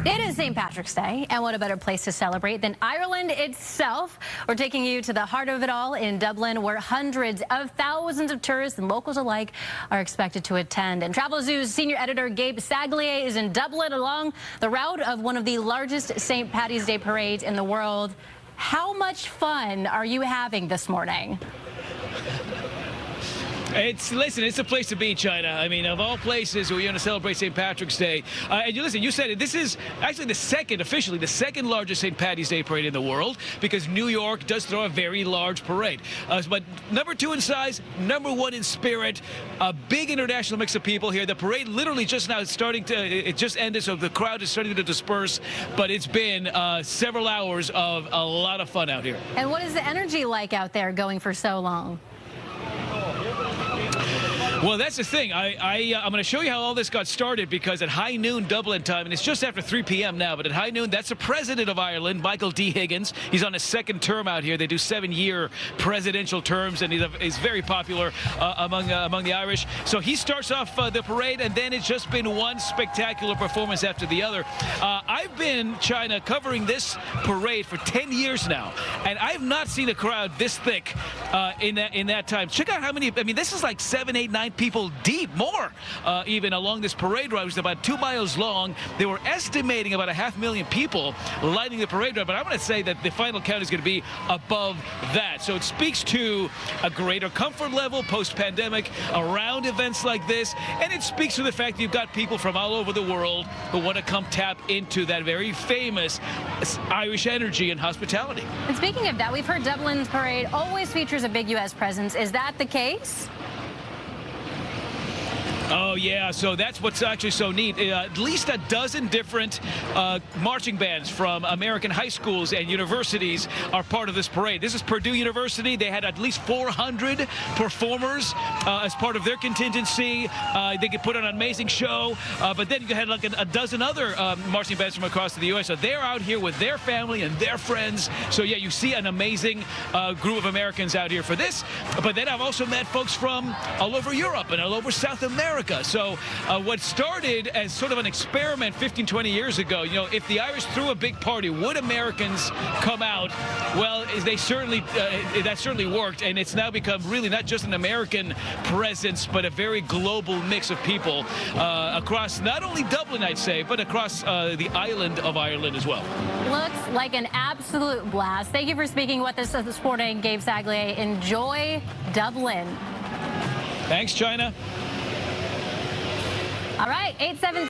It is St. Patrick's Day, and what a better place to celebrate than Ireland itself. We're taking you to the heart of it all in Dublin, where hundreds of thousands of tourists and locals alike are expected to attend. And Travel Zoo's senior editor Gabe Saglier is in Dublin along the route of one of the largest St. Paddy's Day parades in the world. How much fun are you having this morning? Listen, it's a place to be, China. I mean, of all places where you're going to celebrate St. Patrick's Day. And you said it, this is actually officially the second largest St. Paddy's Day parade in the world, because New York does throw a very large parade. But number 2 in size, number 1 in spirit, a big international mix of people here. The parade literally just now is starting to, it just ended, so the crowd is starting to disperse. But it's been several hours of a lot of fun out here. And what is the energy like out there going for so long? Well, that's the thing. I'm going to show you how all this got started, because at high noon Dublin time, and it's just after 3 p.m. now, but at high noon, that's the president of Ireland, Michael D. Higgins. He's on his second term out here. They do 7-year presidential terms, and he's very popular among the Irish. So he starts off the parade, and then it's just been one spectacular performance after the other. I've been, China, covering this parade for 10 years now, and I've not seen a crowd this thick in that time. Check out how many, I mean, this is like 7, 8, 9 people deep, more even along this parade route, which is about 2 miles long. They were estimating about 500,000 people lining the parade route, but I'm going to say that the final count is going to be above that. So it speaks to a greater comfort level post-pandemic around events like this, and it speaks to the fact that you've got people from all over the world who want to come tap into that very famous Irish energy and hospitality. And speaking of that, we've heard Dublin's parade always features a big U.S. presence. Is that the case? Oh, yeah, so that's what's actually so neat. At least a dozen different marching bands from American high schools and universities are part of this parade. This is Purdue University. They had at least 400 performers as part of their contingency. They could put on an amazing show, but then you had like a dozen other marching bands from across the U.S. So they're out here with their family and their friends. So, yeah, you see an amazing group of Americans out here for this. But then I've also met folks from all over Europe and all over South America. So what started as sort of an experiment 15, 20 years ago, you know, if the Irish threw a big party, would Americans come out? Well, they certainly, that certainly worked, and it's now become really not just an American presence, but a very global mix of people across not only Dublin, I'd say, but across the island of Ireland as well. Looks like an absolute blast. Thank you for speaking with us this morning, Gabe Saglier. Enjoy Dublin. Thanks, China. All right, 8-7.